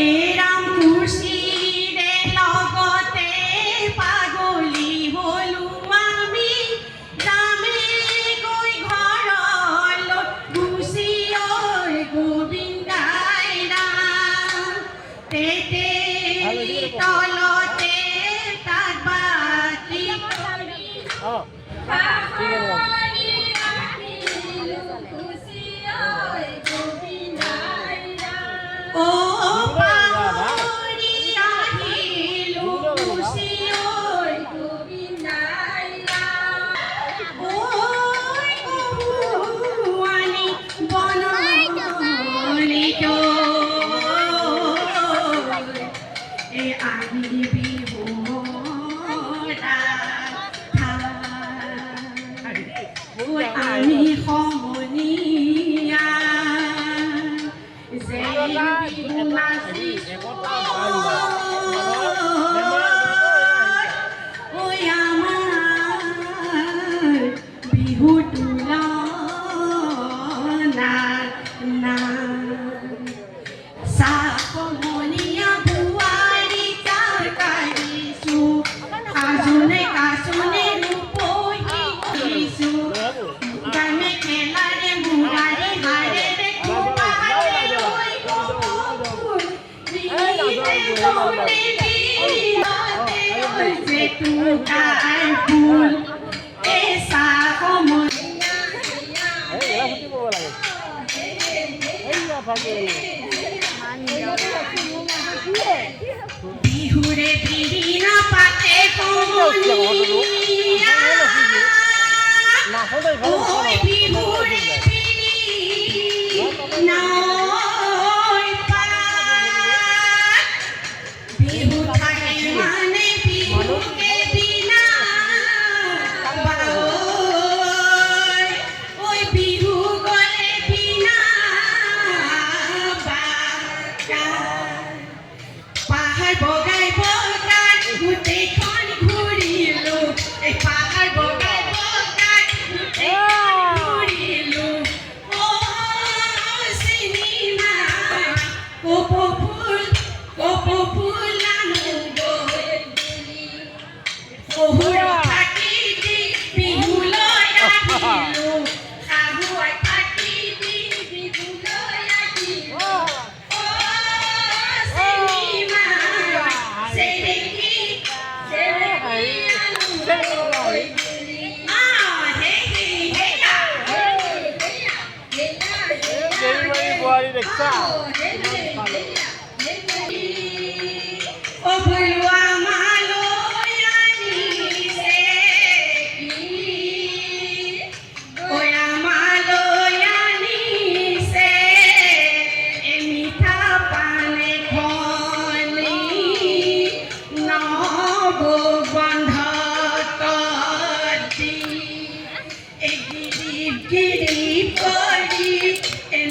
এরাম খুশিরে লগতে পাগলি হলু আমি দামে কই ঘরল খুশি ওই গোবিন্দাইরা তেতে তলতে তাবাতি ও আমি সমনীয়া যে বিহু নাচিছো ঐ আমাৰ বিহু তুলনা সমনীয়া বোৱাৰী যাৰ কাঢ়িছো কাজনে কাজনে ৰূপহিছো গানে খেলাৰে মুৰাৰী হাৰে ৰে কুমাৰে ঐ গপুৰ যে তোমাৰ ফুল এচা সমনীয়া বিহুৰে বিৰিণা পাতে সমনীয়া ঐ বিহুৰে বিৰিণা বিহু থাকে মানে বিহুকে বিনা ঐ বিহু গলে বিনা পাহাৰ বগাই বগাই গোটেইখন ঘূৰিলো এই পাহাৰ বগাই বগাই গোটেইখন ঘূৰিলো ও চিনিমা কপৌ ফুল শহুৰ থাকি দি বিহুলৈ আহিলো শাহুৱাই থাকি দি বিহুলৈ আহিলো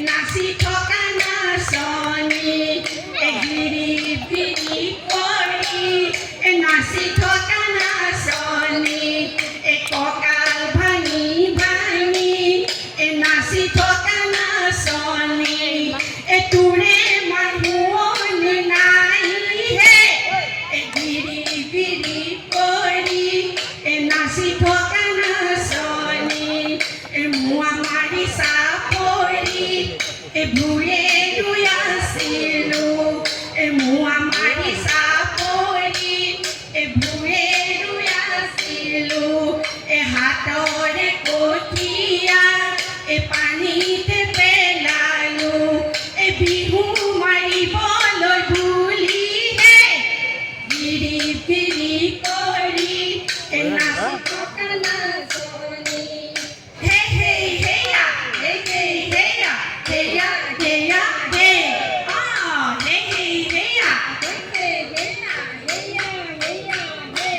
নাচি থকা নাচনী গিৰিপ গিৰিপ কৰি নাচি থকা নাচনী কঁকাল ভাঙি ভাঙি নাচি থকা নাচনী তোৰে মানুহনি নাই হে গিৰিপ গিৰিপ কৰি নাচি থকা নাচনী মুৱা মাৰি চাপৰি ভুৱে ৰুই আছিলো মুৱা মাৰি চাপৰি ভুৱে ৰুই আছিলো হাতৰে কঠীয়া পানীতে পেলালো বিহু মাৰিবলৈ ভুলিহে গিৰিপ গিৰিপ কৰি নাচি থকা নাচনী হে হে হেয়া হে হে হেয়া হেয়া হেয়া হে হে হে হেয়া হে হে হেয়া হেয়া হেয়া হে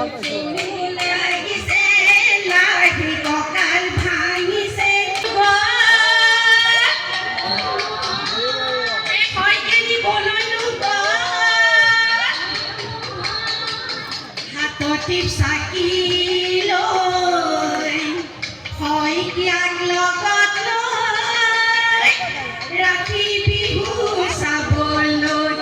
লাগিছে লাহি কঁকাল ভাঙিছে হাতত চাকি লৈ শইকীয়াক লগত লৈ ৰাতি বিহু চাবলৈ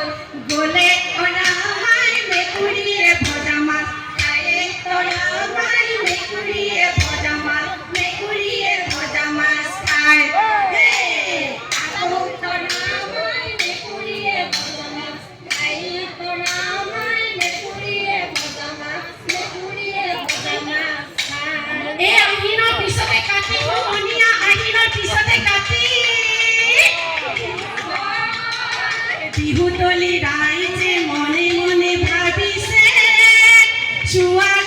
গ'লে তৰামাই মেকুৰীয়ে ভজা মাছ খায়ে তৰামাই মেকুৰীয়ে ভজা মাছ মেকুৰীয়ে ভজা মাছ খায় আকৌ তৰামাই মেকুৰীয়ে ভজা মাছ খায়ে তৰামাই মেকুৰীয়ে ভজা মাছ মেকুৰীয়ে ভজা মাছ খায় এই আহিনৰ পিছতে কাটি সমনীয়া আহিনৰ পিছতে কাটি বিহুতলী ৰাইজে মনে মনে ভাবিছে চোৱা